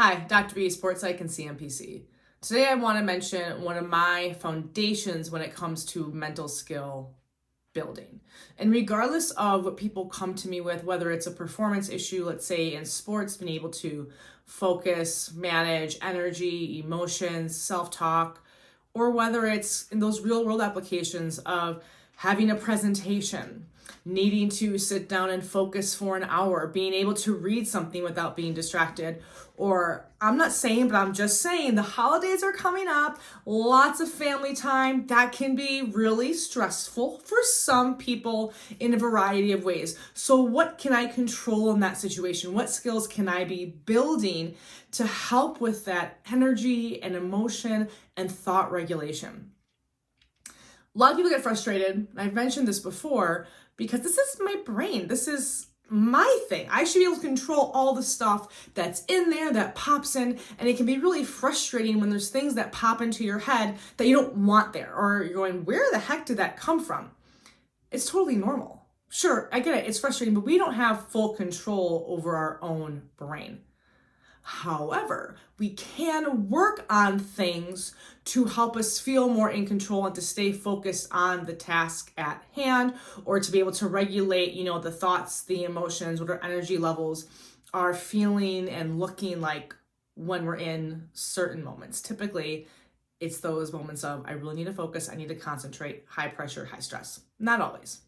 Hi, Dr. B, Sports Psych and CMPC. Today I want to mention one of my foundations when it comes to mental skill building. And regardless of what people come to me with, whether it's a performance issue, let's say in sports, being able to focus, manage energy, emotions, self-talk, or whether it's in those real world applications of having a presentation, needing to sit down and focus for an hour, being able to read something without being distracted. Or I'm not saying, but I'm just saying the holidays are coming up, lots of family time. That can be really stressful for some people in a variety of ways. So what can I control in that situation? What skills can I be building to help with that energy and emotion and thought regulation? A lot of people get frustrated, and I've mentioned this before, because this is my brain. This is my thing. I should be able to control all the stuff that's in there, that pops in, and it can be really frustrating when there's things that pop into your head that you don't want there, or you're going, where the heck did that come from? It's totally normal. Sure, I get it, it's frustrating, but we don't have full control over our own brain. However, we can work on things to help us feel more in control and to stay focused on the task at hand, or to be able to regulate, the thoughts, the emotions, what our energy levels are feeling and looking like when we're in certain moments. Typically, it's those moments of, I really need to focus, I need to concentrate, high pressure, high stress. Not always.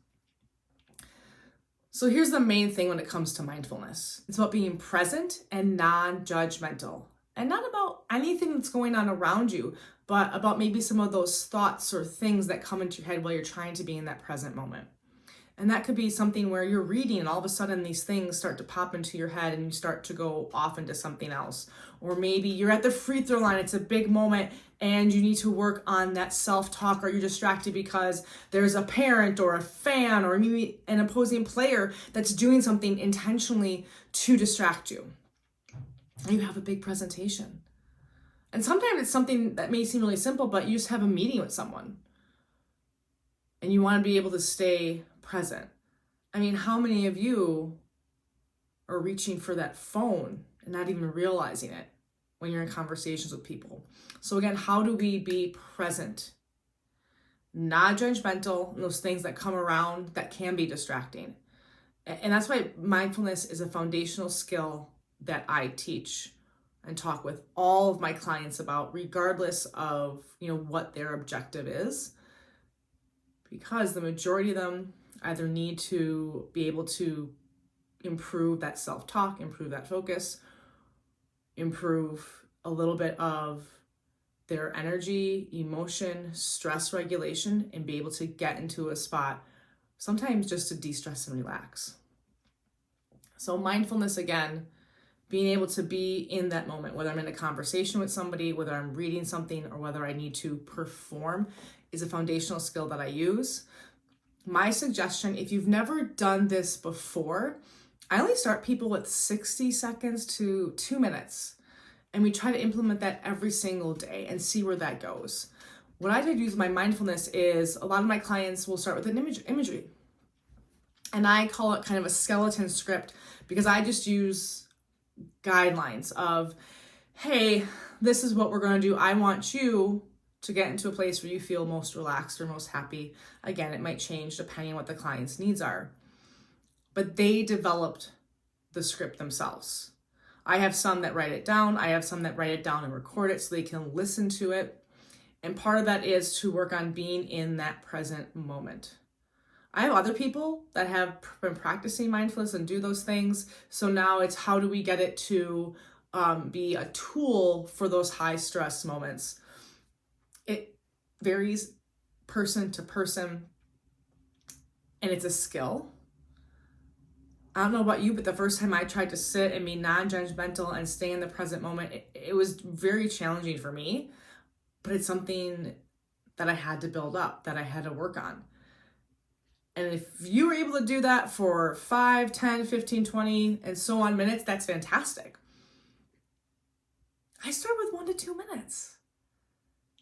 So here's the main thing when it comes to mindfulness. It's about being present and non-judgmental, and not about anything that's going on around you, but about maybe some of those thoughts or things that come into your head while you're trying to be in that present moment. And that could be something where you're reading and all of a sudden these things start to pop into your head and you start to go off into something else. Or maybe you're at the free throw line, it's a big moment and you need to work on that self-talk, or you're distracted because there's a parent or a fan or maybe an opposing player that's doing something intentionally to distract you. And you have a big presentation. And sometimes it's something that may seem really simple, but you just have a meeting with someone and you want to be able to stay present. I mean, how many of you are reaching for that phone and not even realizing it when you're in conversations with people? So again, how do we be present, not judgmental, and those things that come around that can be distracting? And that's why mindfulness is a foundational skill that I teach and talk with all of my clients about, regardless of, what their objective is, because the majority of them either need to be able to improve that self-talk, improve that focus, improve a little bit of their energy, emotion, stress regulation, and be able to get into a spot sometimes just to de-stress and relax. So mindfulness, again, being able to be in that moment, whether I'm in a conversation with somebody, whether I'm reading something, or whether I need to perform, is a foundational skill that I use. My suggestion, if you've never done this before, I only start people with 60 seconds to 2 minutes. And we try to implement that every single day and see where that goes. What I did use my mindfulness is, a lot of my clients will start with an imagery. And I call it kind of a skeleton script, because I just use guidelines of, hey, this is what we're going to do. I want you to get into a place where you feel most relaxed or most happy. Again, it might change depending on what the client's needs are. But they developed the script themselves. I have some that write it down. I have some that write it down and record it so they can listen to it. And part of that is to work on being in that present moment. I have other people that have been practicing mindfulness and do those things. So now it's, how do we get it to be a tool for those high stress moments? It varies person to person, and it's a skill. I don't know about you, but the first time I tried to sit and be non-judgmental and stay in the present moment, it was very challenging for me, but it's something that I had to build up, that I had to work on. And if you were able to do that for 5, 10, 15, 20, and so on minutes, that's fantastic. I start with 1 to 2 minutes.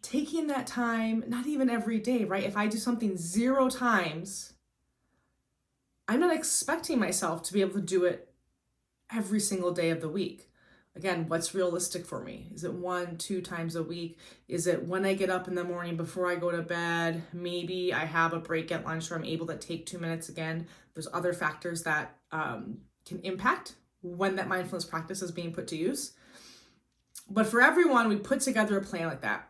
Taking that time, not even every day, right? If I do something 0 times, I'm not expecting myself to be able to do it every single day of the week. Again, what's realistic for me? Is it 1-2 times a week? Is it when I get up in the morning before I go to bed? Maybe I have a break at lunch where I'm able to take 2 minutes again. There's other factors that can impact when that mindfulness practice is being put to use. But for everyone, we put together a plan like that.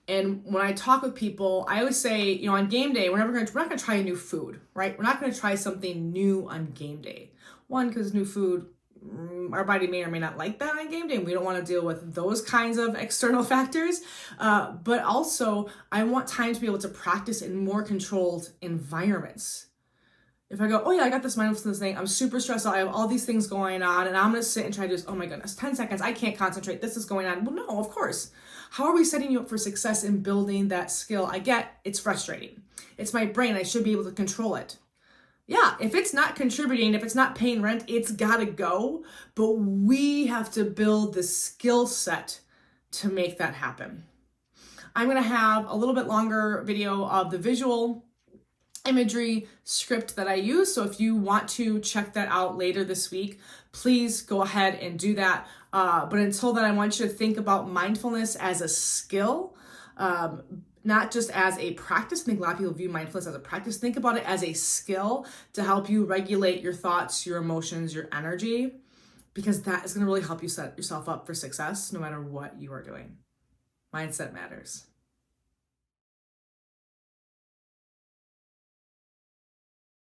And when I talk with people, I always say, on game day, we're not going to try a new food, right? We're not going to try something new on game day. One, because new food, our body may or may not like that on game day, and we don't want to deal with those kinds of external factors. But also, I want time to be able to practice in more controlled environments. If I go, oh yeah, I got this mindfulness thing, I'm super stressed out, I have all these things going on, and I'm going to sit and try to do this, oh my goodness, 10 seconds, I can't concentrate, this is going on. Well, no, of course. How are we setting you up for success in building that skill? I get it's frustrating. It's my brain, I should be able to control it. Yeah, if it's not contributing, if it's not paying rent, it's gotta go. But we have to build the skill set to make that happen. I'm gonna have a little bit longer video of the visual imagery script that I use. So if you want to check that out later this week, please go ahead and do that. But until then, I want you to think about mindfulness as a skill, not just as a practice. I think a lot of people view mindfulness as a practice. Think about it as a skill to help you regulate your thoughts, your emotions, your energy, because that is going to really help you set yourself up for success no matter what you are doing. Mindset matters.